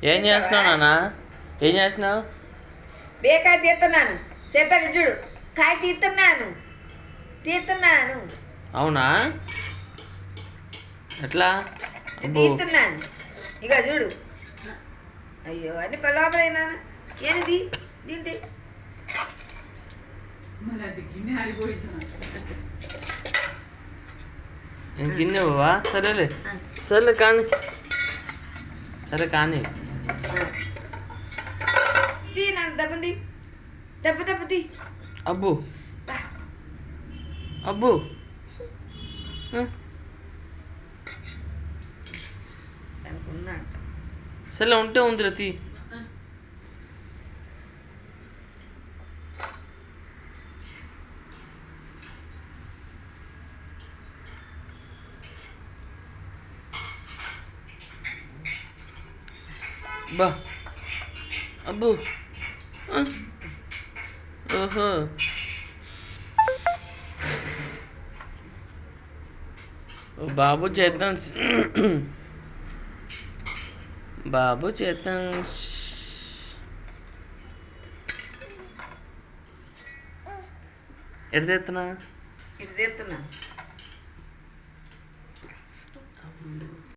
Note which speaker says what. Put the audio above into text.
Speaker 1: ఏం చేస్తున్నావు నాన్న? ఏం చేస్తున్నావు?
Speaker 2: బేకాయ తీస్తున్నాను. సీతలు చూడు, కాయ తీస్తున్నాను.
Speaker 1: అవునా? ఎట్లా?
Speaker 2: తీస్తున్నాను. ఇక చూడు. అయ్యో అన్ని లోపలైనా ఏనిది దీంటి
Speaker 1: గిన్నె బావా? సరేలే సరేలే కానీ సరే కానీ
Speaker 2: తీ నన్ను దెబ్బంది దెబ్బ తీ.
Speaker 1: అబ్బు అబ్బు
Speaker 2: అనుకున్నా
Speaker 1: సరే ఉంటే ఉందిరా తీ. బా అబ్బు ఓహో బాబు చేద్దాం బాబు చేద్దాం. ఎటు తెస్తున్నా?
Speaker 2: ఇటు తీస్తున్నా.